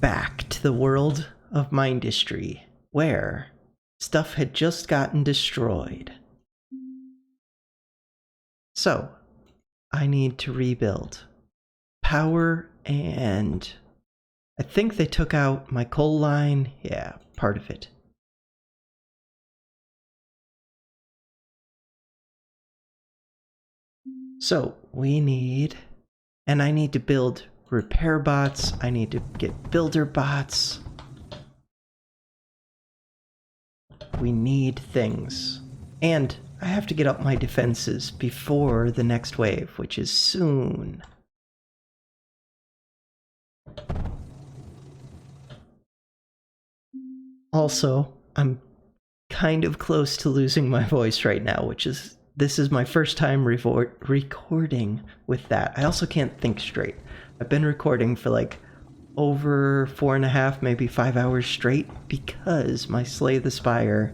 back to the world of Mindustry, where stuff had just gotten destroyed. So, I need to rebuild. Power, and I think they took out my coal line. Yeah, part of it. So, we need... And I need to build repair bots. I need to get builder bots. We need things. And I have to get up my defenses before the next wave, which is soon. Also, I'm kind of close to losing my voice right now, this is my first time recording with that. I also can't think straight. I've been recording for like over 4.5, maybe 5 hours straight because my Slay the Spire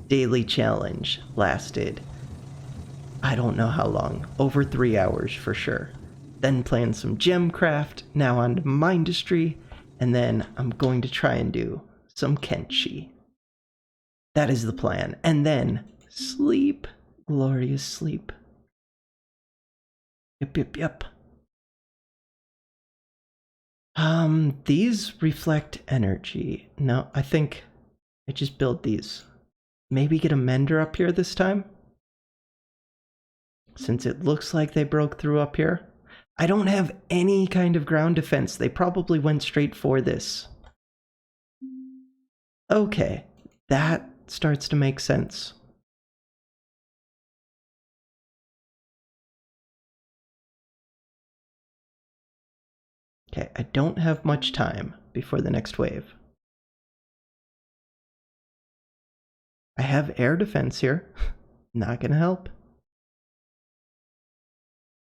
daily challenge lasted, I don't know how long, over 3 hours for sure. Then playing some Gemcraft, now on to Mindustry, and then I'm going to try and do some Kenshi. That is the plan. And then sleep. Glorious sleep. Yep. These reflect energy. No, I think I just built these. Maybe get a mender up here this time? Since it looks like they broke through up here. I don't have any kind of ground defense. They probably went straight for this. Okay, that starts to make sense. Okay, I don't have much time before the next wave. I have air defense here. Not gonna help.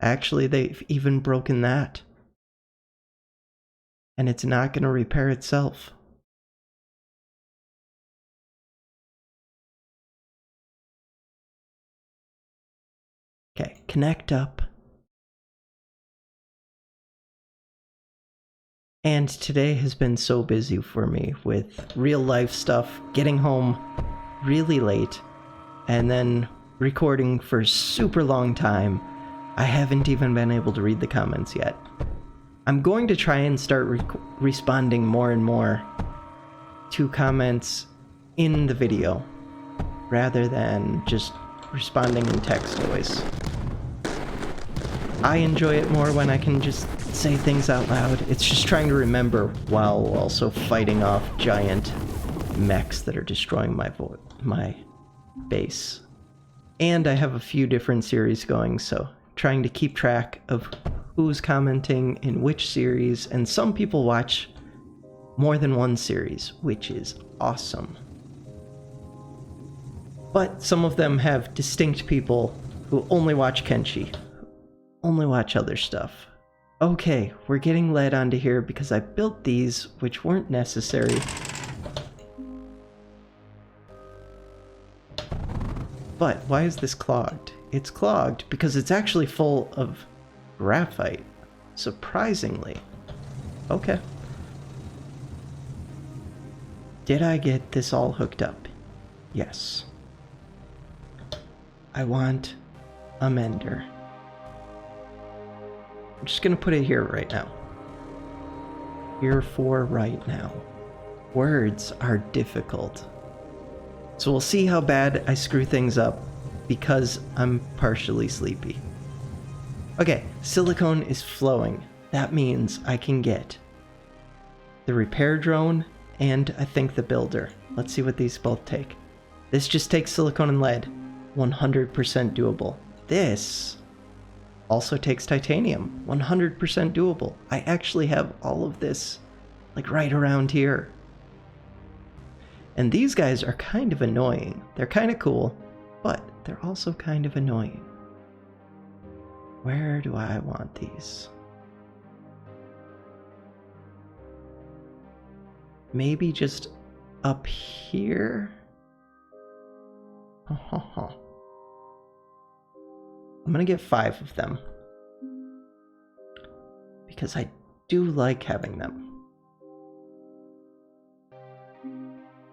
Actually, they've even broken that. And it's not gonna repair itself. Okay, connect up. And today has been so busy for me with real life stuff, getting home really late, and then recording for a super long time. I haven't even been able to read the comments yet. I'm going to try and start responding more and more to comments in the video, rather than just responding in text always. I enjoy it more when I can just say things out loud. It's just trying to remember while also fighting off giant mechs that are destroying my base. And I have a few different series going, so trying to keep track of who's commenting in which series, and some people watch more than one series, which is awesome. But some of them have distinct people who only watch Kenshi, only watch other stuff. Okay, we're getting led onto here because I built these, which weren't necessary. But why is this clogged? It's clogged because it's actually full of graphite, surprisingly. Okay. Did I get this all hooked up? Yes. I want a mender. I'm just gonna put it here right now. Here for right now. Words are difficult. So we'll see how bad I screw things up because I'm partially sleepy. Okay, silicone is flowing. That means I can get the repair drone and I think the builder. Let's see what these both take. This just takes silicone and lead. 100% doable. This also takes titanium. 100% doable. I actually have all of this like right around here. And these guys are kind of annoying. They're kind of cool, but they're also kind of annoying. Where do I want these? Maybe just up here? I'm gonna get 5 of them, because I do like having them.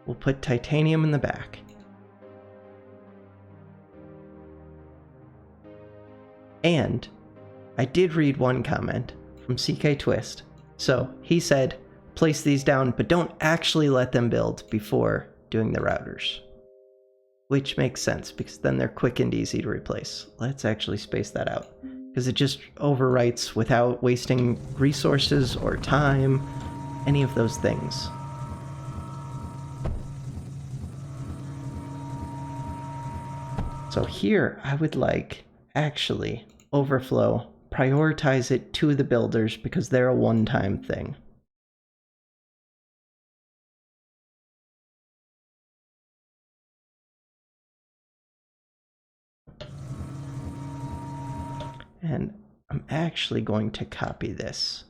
We'll put titanium in the back. And I did read one comment from CK Twist. So he said, place these down, but don't actually let them build before doing the routers. Which makes sense, because then they're quick and easy to replace. Let's actually space that out, because it just overwrites without wasting resources or time, any of those things. So here, I would like, actually, overflow, prioritize it to the builders, because they're a one-time thing. And I'm actually going to copy this.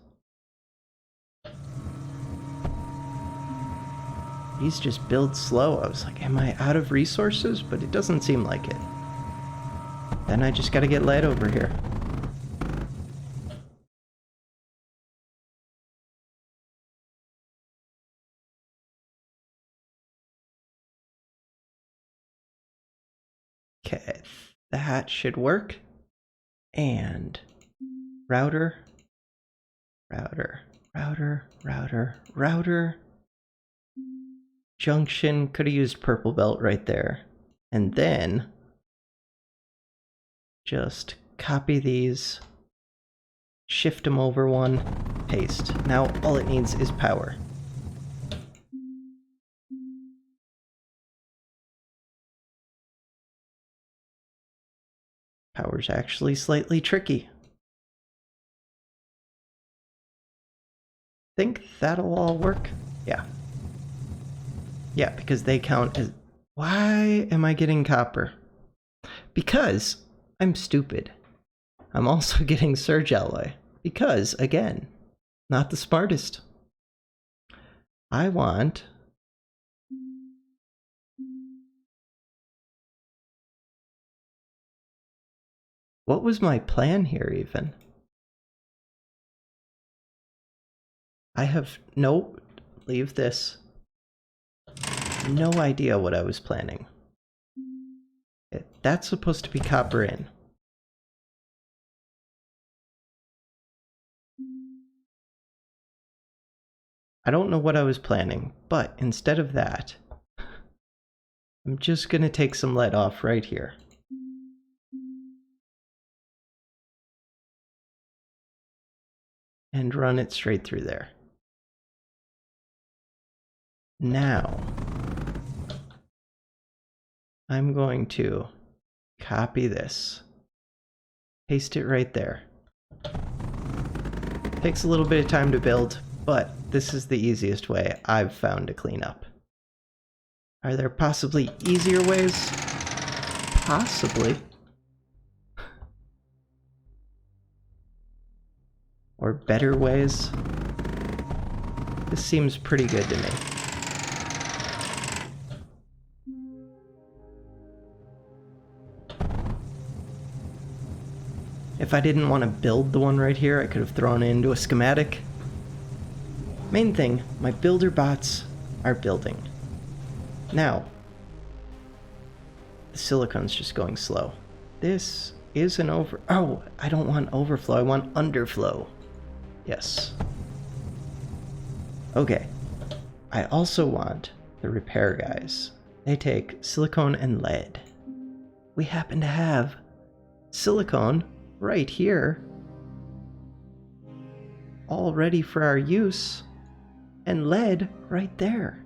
These just build slow. I was like, am I out of resources? But it doesn't seem like it. Then I just gotta get lead over here. Okay, that should work. And router, junction, could have used purple belt right there. And then just copy these, shift them over one, paste. Now all it needs is power. Power's actually slightly tricky. Think that'll all work? Yeah. Yeah, because they count as... Why am I getting copper? Because I'm stupid. I'm also getting surge alloy. Because, again, not the smartest. I want... What was my plan here, even? I have... Nope. Leave this. No idea what I was planning. That's supposed to be copper in. I don't know what I was planning, but instead of that, I'm just gonna take some lead off right here. And run it straight through there. Now, I'm going to copy this, paste it right there. Takes a little bit of time to build, but this is the easiest way I've found to clean up. Are there possibly easier ways? Possibly. Or better ways? This seems pretty good to me. If I didn't want to build the one right here, I could have thrown it into a schematic. Main thing, my builder bots are building. Now, the silicon's just going slow. This is an over... Oh, I don't want overflow, I want underflow. Yes. Okay. I also want the repair guys. They take silicone and lead. We happen to have silicone right here, all ready for our use, and lead right there.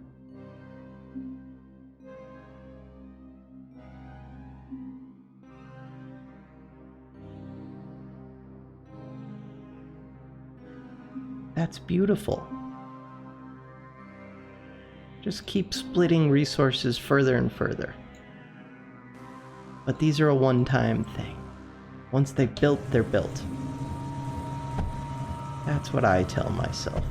That's beautiful. Just keep splitting resources further and further. But these are a one-time thing. Once they're built, they're built. That's what I tell myself.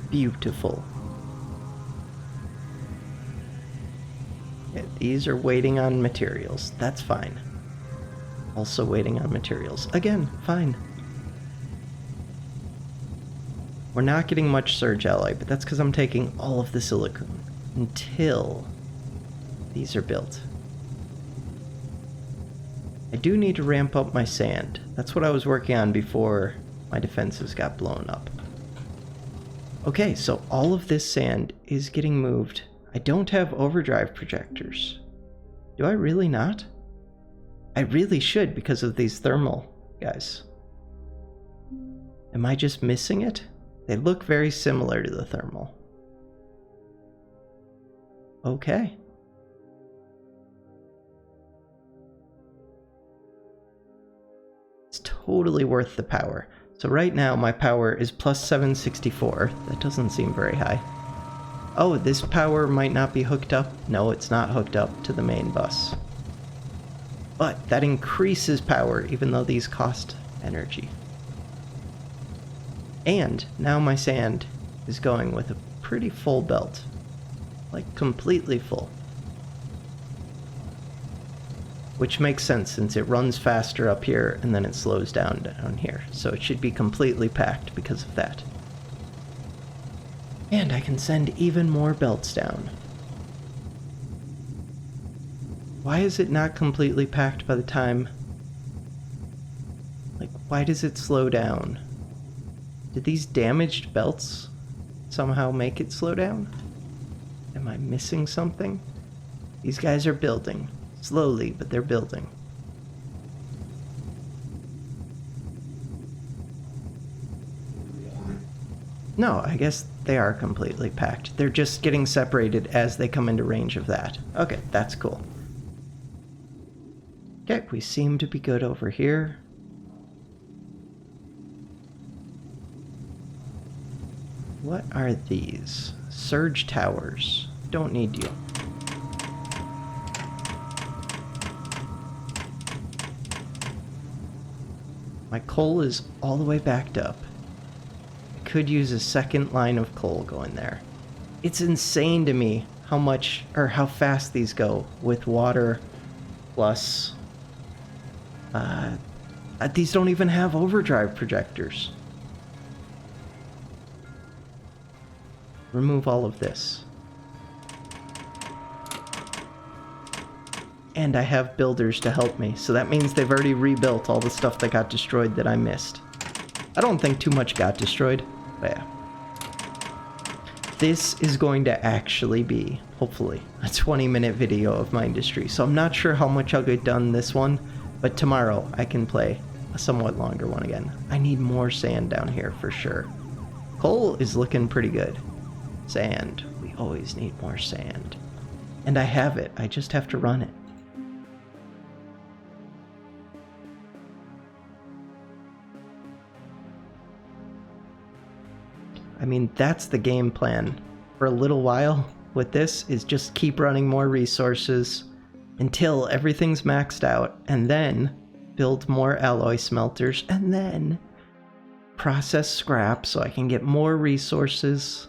Beautiful. Yeah, these are waiting on materials. That's fine. Also waiting on materials. Again, fine. We're not getting much surge alloy, but that's because I'm taking all of the silicone until these are built. I do need to ramp up my sand. That's what I was working on before my defenses got blown up. Okay, so all of this sand is getting moved. I don't have overdrive projectors. Do I really not? I really should because of these thermal guys. Am I just missing it? They look very similar to the thermal. Okay. It's totally worth the power. So right now my power is plus 764. That doesn't seem very high. Oh, this power might not be hooked up. No, it's not hooked up to the main bus. But that increases power even though these cost energy. And now my sand is going with a pretty full belt. Like completely full. Which makes sense since it runs faster up here and then it slows down here. So it should be completely packed because of that. And I can send even more belts down. Why is it not completely packed by the time... Like, why does it slow down? Did these damaged belts somehow make it slow down? Am I missing something? These guys are building. Slowly, but they're building. No, I guess they are completely packed. They're just getting separated as they come into range of that. Okay, that's cool. Okay, we seem to be good over here. What are these? Surge towers. Don't need you. My coal is all the way backed up. I could use a second line of coal going there. It's insane to me how much, or how fast these go with water plus... these don't even have overdrive projectors. Remove all of this. And I have builders to help me, so that means they've already rebuilt all the stuff that got destroyed that I missed. I don't think too much got destroyed, but yeah. This is going to actually be, hopefully, a 20-minute video of Mindustry, so I'm not sure how much I'll get done this one, but tomorrow I can play a somewhat longer one again. I need more sand down here for sure. Coal is looking pretty good. Sand. We always need more sand. And I have it. I just have to run it. I mean, that's the game plan for a little while with this, is just keep running more resources until everything's maxed out, and then build more alloy smelters, and then process scrap so I can get more resources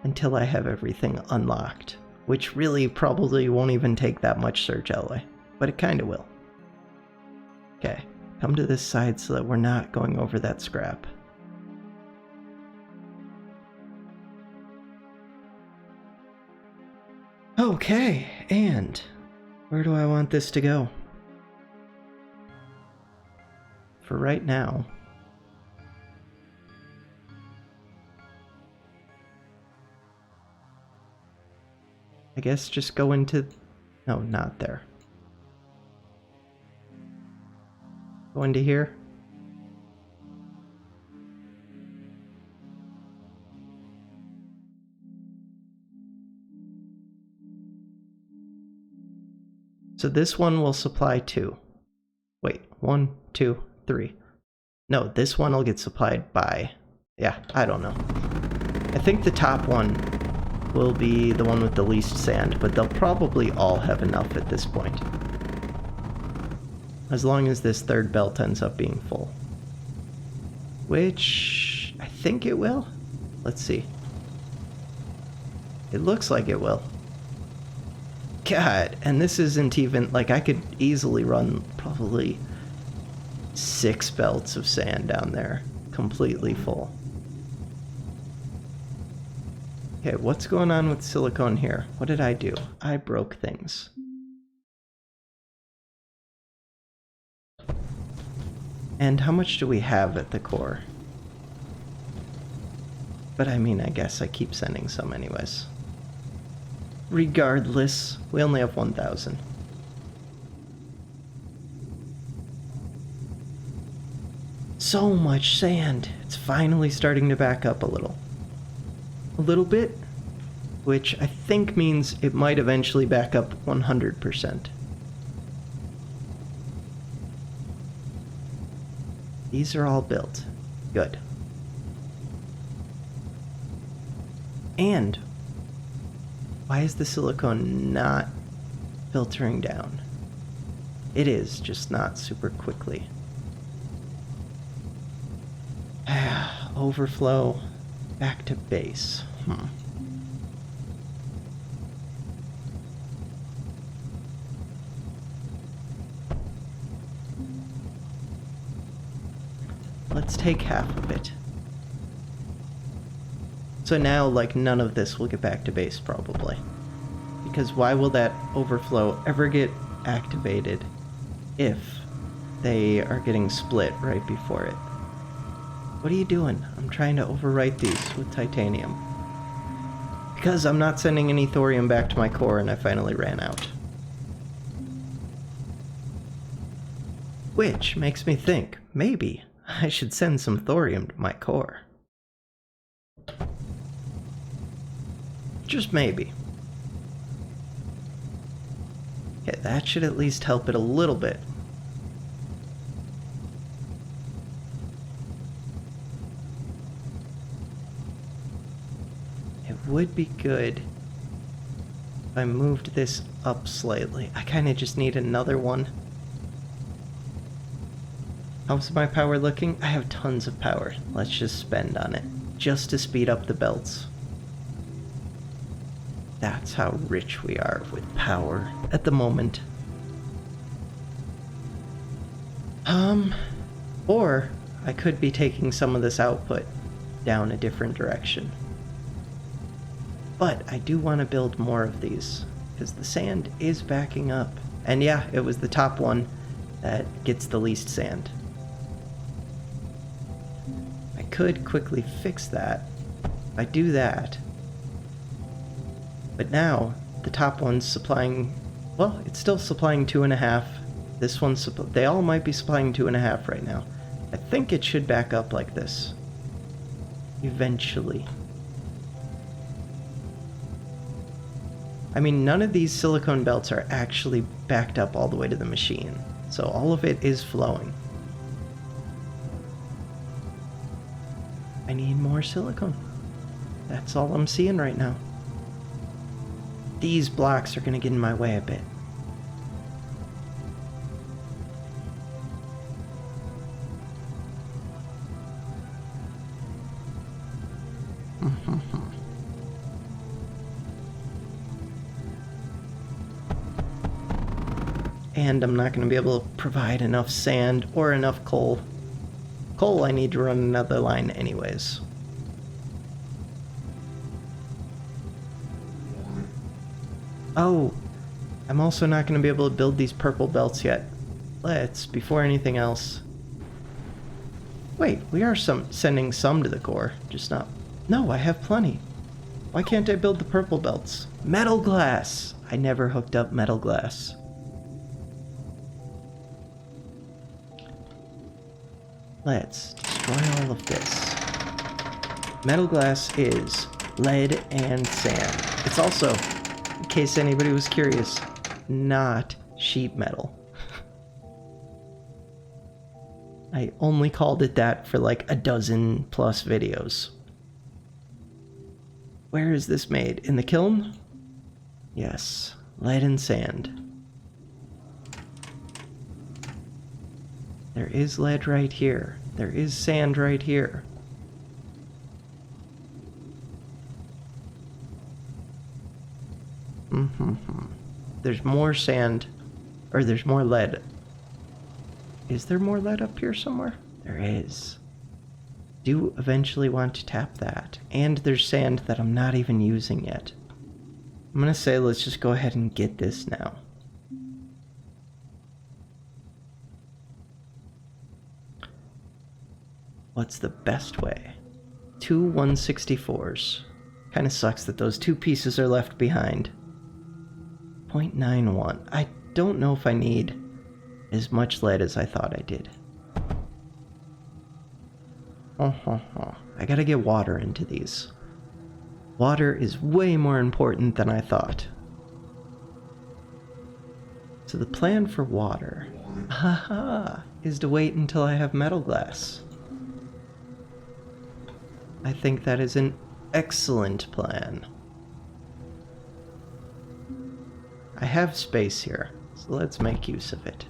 until I have everything unlocked, which really probably won't even take that much surge alloy, but it kind of will. Okay, come to this side so that we're not going over that scrap. Okay, and where do I want this to go? For right now, I guess just go into... No, not there. Go into here. So this one will supply 2. Wait, 1, 2, 3. No, this one will get supplied by... Yeah, I don't know. I think the top one will be the one with the least sand, but they'll probably all have enough at this point. As long as this third belt ends up being full. Which... I think it will? Let's see. It looks like it will. God, and this isn't even, like, I could easily run probably 6 belts of sand down there, completely full. Okay, what's going on with silicone here? What did I do? I broke things. And how much do we have at the core? But I mean, I guess I keep sending some anyways. Regardless, we only have 1,000. So much sand. It's finally starting to back up a little. A little bit, which I think means it might eventually back up 100%. These are all built. Good. And why is the silicone not filtering down? It is, just not super quickly. Overflow back to base. Let's take half of it. So now, like, none of this will get back to base, probably. Because why will that overflow ever get activated if they are getting split right before it? What are you doing? I'm trying to overwrite these with titanium. Because I'm not sending any thorium back to my core and I finally ran out. Which makes me think, maybe I should send some thorium to my core. Just maybe. Okay, that should at least help it a little bit. It would be good if I moved this up slightly. I kind of just need another one. How's my power looking? I have tons of power. Let's just spend on it, just to speed up the belts. That's how rich we are with power at the moment. Or I could be taking some of this output down a different direction. But I do want to build more of these, because the sand is backing up. And yeah, it was the top one that gets the least sand. I could quickly fix that if I do that. But now, the top one's supplying, well, it's still supplying 2.5. This one's, they all might be supplying 2.5 right now. I think it should back up like this. Eventually. I mean, none of these silicone belts are actually backed up all the way to the machine. So all of it is flowing. I need more silicone. That's all I'm seeing right now. These blocks are going to get in my way a bit. And I'm not going to be able to provide enough sand or enough coal. Coal, I need to run another line anyways. Oh, I'm also not going to be able to build these purple belts yet. Let's, before anything else... Wait, we are sending some to the core, just not... No, I have plenty. Why can't I build the purple belts? Metal glass! I never hooked up metal glass. Let's destroy all of this. Metal glass is lead and sand. It's also, in case anybody was curious, not sheet metal. I only called it that for like a dozen plus videos. Where is this made? In the kiln? Yes, lead and sand. There is lead right here. There is sand right here. there's more sand, or there's more lead. Is there more lead up here somewhere? There is. Do eventually want to tap that. And there's sand that I'm not even using yet. I'm gonna say let's just go ahead and get this now. What's the best way? 2 164s. Kinda sucks that those 2 pieces are left behind. 0.91. I don't know if I need as much lead as I thought I did. I gotta get water into these. Water is way more important than I thought. So the plan for water, is to wait until I have metal glass. I think that is an excellent plan. I have space here, so let's make use of it.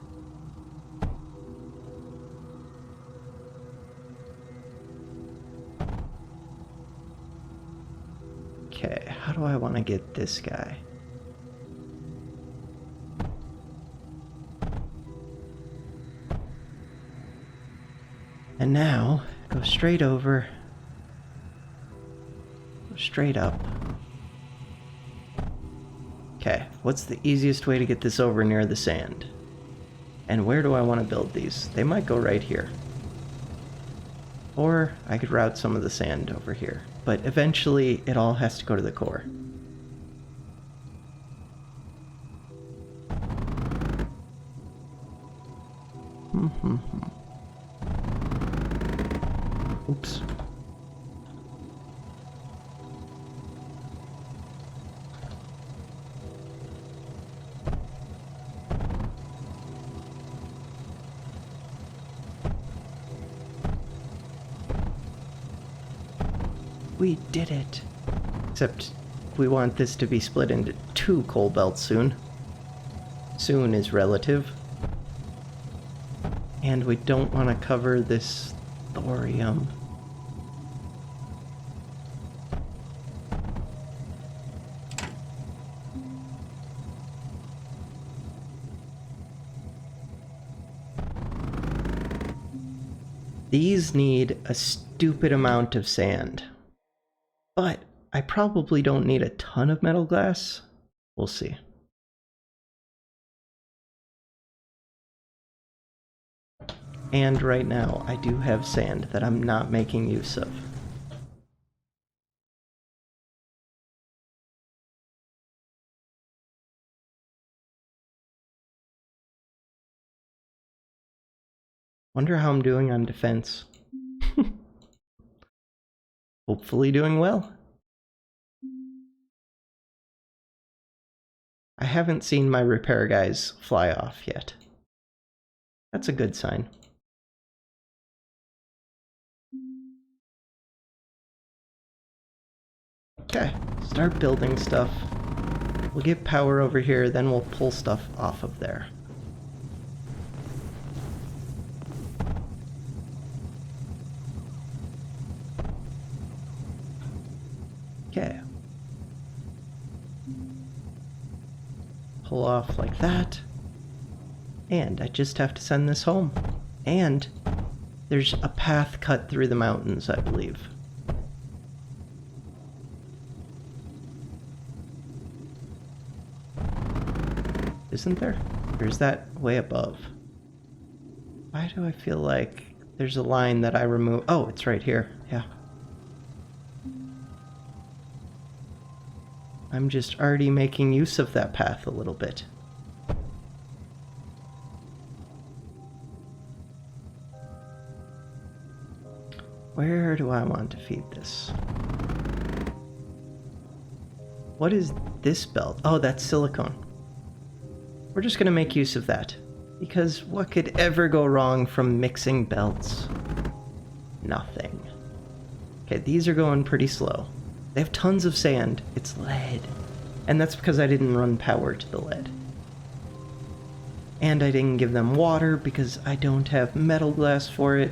Okay, how do I want to get this guy? And now, go straight over, go straight up. Okay, what's the easiest way to get this over near the sand? And where do I want to build these? They might go right here. Or I could route some of the sand over here. But eventually, it all has to go to the core. Oops. We did it. Except we want this to be split into 2 coal belts soon. Soon is relative. And we don't want to cover this thorium. These need a stupid amount of sand. But I probably don't need a ton of metal glass. We'll see. And right now, I do have sand that I'm not making use of. Wonder how I'm doing on defense. Hopefully doing well. I haven't seen my repair guys fly off yet. That's a good sign. Okay, start building stuff. We'll get power over here, then we'll pull stuff off of there. Okay. Pull off like that. And I just have to send this home. And there's a path cut through the mountains, I believe. Isn't there? Or is that way above? Why do I feel like there's a line that I remove? Oh, it's right here. Yeah. I'm just already making use of that path a little bit. Where do I want to feed this? What is this belt? Oh, that's silicone. We're just gonna make use of that. Because what could ever go wrong from mixing belts? Nothing. Okay, these are going pretty slow. They have tons of sand. It's lead. And that's because I didn't run power to the lead. And I didn't give them water because I don't have metal glass for it.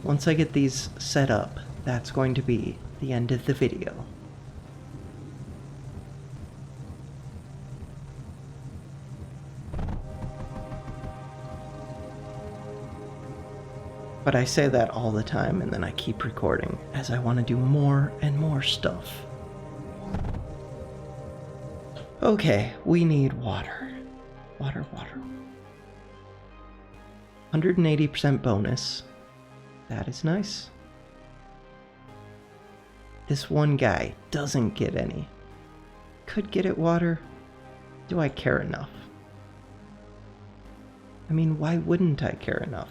Once I get these set up, that's going to be the end of the video. But I say that all the time, and then I keep recording, as I want to do more and more stuff. Okay, we need water. Water. 180% bonus. That is nice. This one guy doesn't get any. Could get it water. Do I care enough? I mean, why wouldn't I care enough?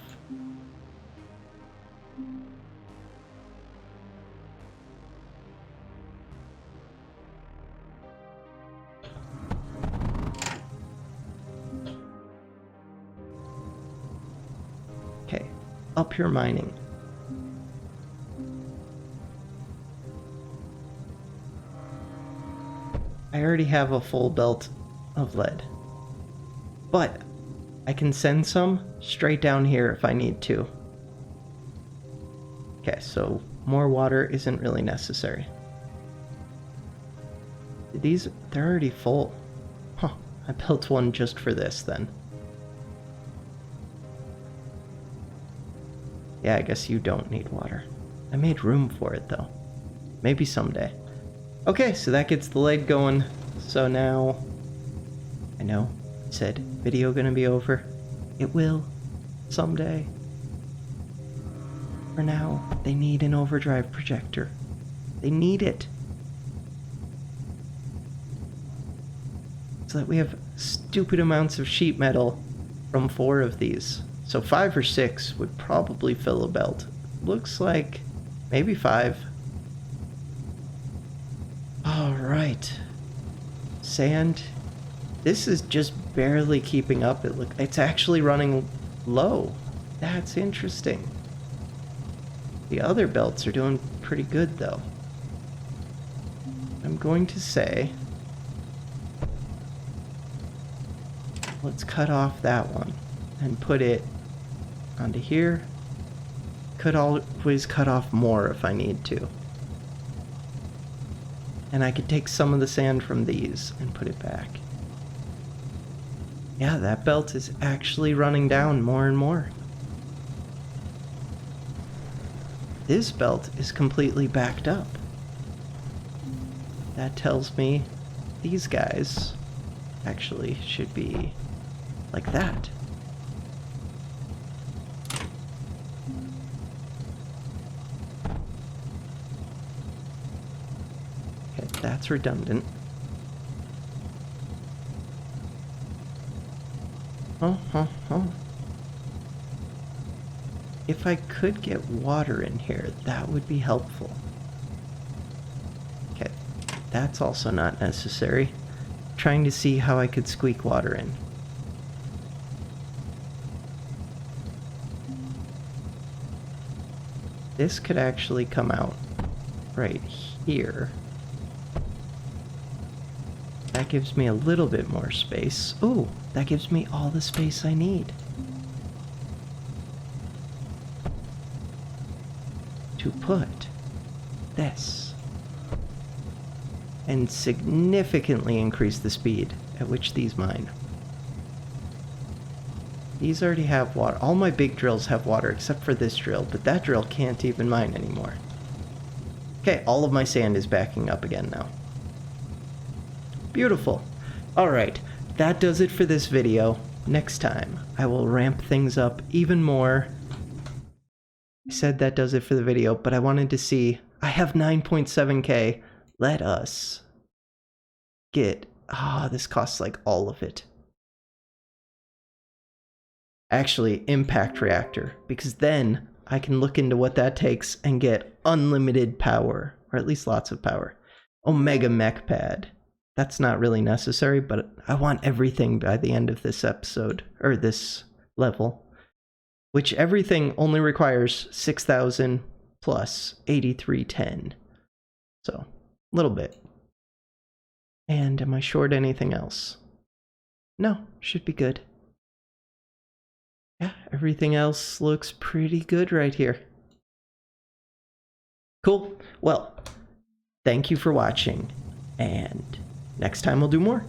Okay, up your mining. I already have a full belt of lead, but I can send some straight down here if I need to. Okay, so more water isn't really necessary. They're already full. Huh, I built one just for this then. Yeah, I guess you don't need water. I made room for it though. Maybe someday. Okay, so that gets the lead going. So now, I know, I said video gonna be over. It will, someday. For now, they need an overdrive projector. They need it. So that we have stupid amounts of sheet metal from 4 of these. So 5 or 6 would probably fill a belt. Looks like maybe 5. Alright. Sand. This is just barely keeping up. It's actually running low. That's interesting. The other belts are doing pretty good though. I'm going to say, let's cut off that one and put it onto here. Could always cut off more if I need to. And I could take some of the sand from these and put it back. Yeah, that belt is actually running down more and more. This belt is completely backed up. That tells me these guys actually should be like that. Okay, that's redundant. If I could get water in here, that would be helpful. Okay, that's also not necessary. Trying to see how I could squeak water in. This could actually come out right here. That gives me a little bit more space. Ooh, that gives me all the space I need to put this and significantly increase the speed at which these mine. These already have water. All my big drills have water except for this drill, but that drill can't even mine anymore. Okay, all of my sand is backing up again now. Beautiful. Alright, that does it for this video. Next time, I will ramp things up even more. I said that does it for the video, but I wanted to see. I have 9.7k. Let us get... this costs like all of it. Actually, impact reactor, because then I can look into what that takes and get unlimited power, or at least lots of power. Omega mech pad. That's not really necessary, but I want everything by the end of this episode, or this level. Which everything only requires 6,000 plus 8310. So, a little bit. And am I short anything else? No, should be good. Yeah, everything else looks pretty good right here. Cool. Well, thank you for watching, and next time we'll do more.